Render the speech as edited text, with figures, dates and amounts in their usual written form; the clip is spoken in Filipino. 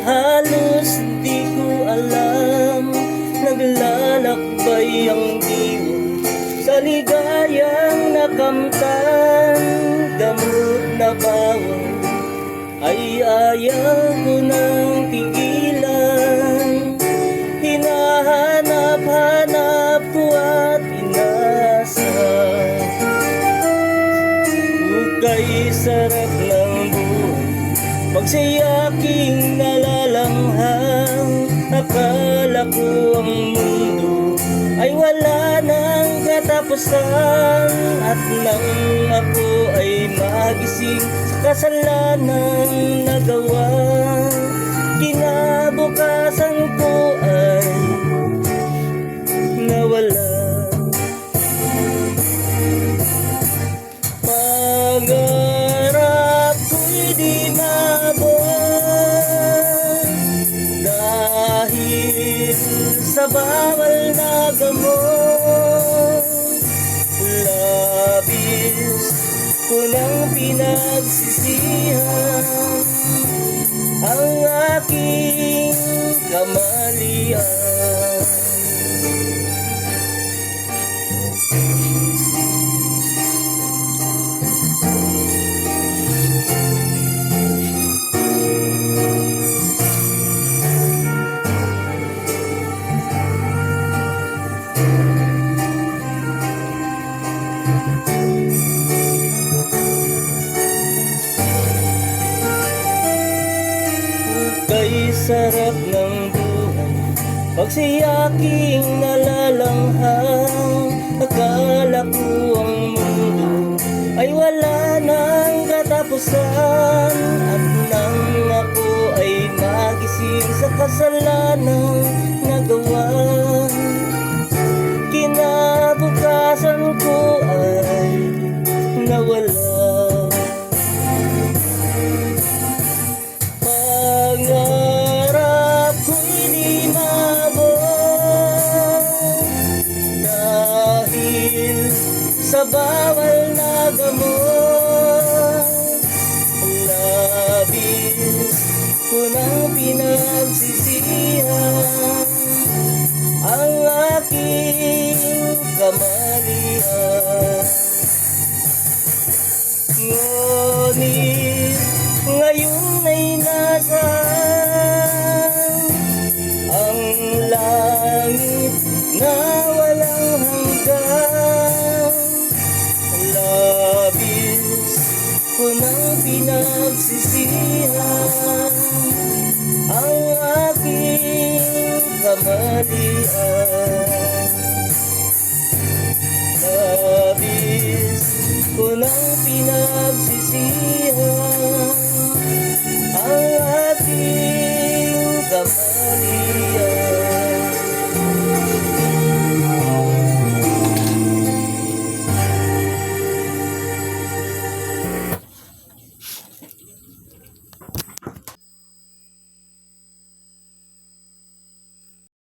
halos di ko alam. Naglalakbay ang diwa sa ligayang nakamtan. Gamot na bawal ay ayaw ko nang tigilan. Hinahanap-hanap ko at inasal. Kay sarap ng buhay pag siya'y aking nalalanghang. Akala ko ang mundo ay wala ng katapusan. At nang ako ay magising sa kasalanang nagawa, kinabukasan ko ay nawala. Pangarap ko'y di maabot dahil sa bawal na gamot. Labis ko nang pinagsisihan ang aking kamalian. Kay sarap ng buhay pag siya'y aking nalalanghang. Akala ko ang mundo ay wala ng katapusan. At nang ako ay magising sa kasalanang nagawa, kinabukasan ko ay nawala. Pangarap ko'y di maabot dahil sa bawal na gamot. Labis ko nang pinagsisihan ang aking kamalian. Ngunit ngayon ay nasaan ang langit na walang hanggan. Labis ko nang pinagsisihan ang aking kamalian.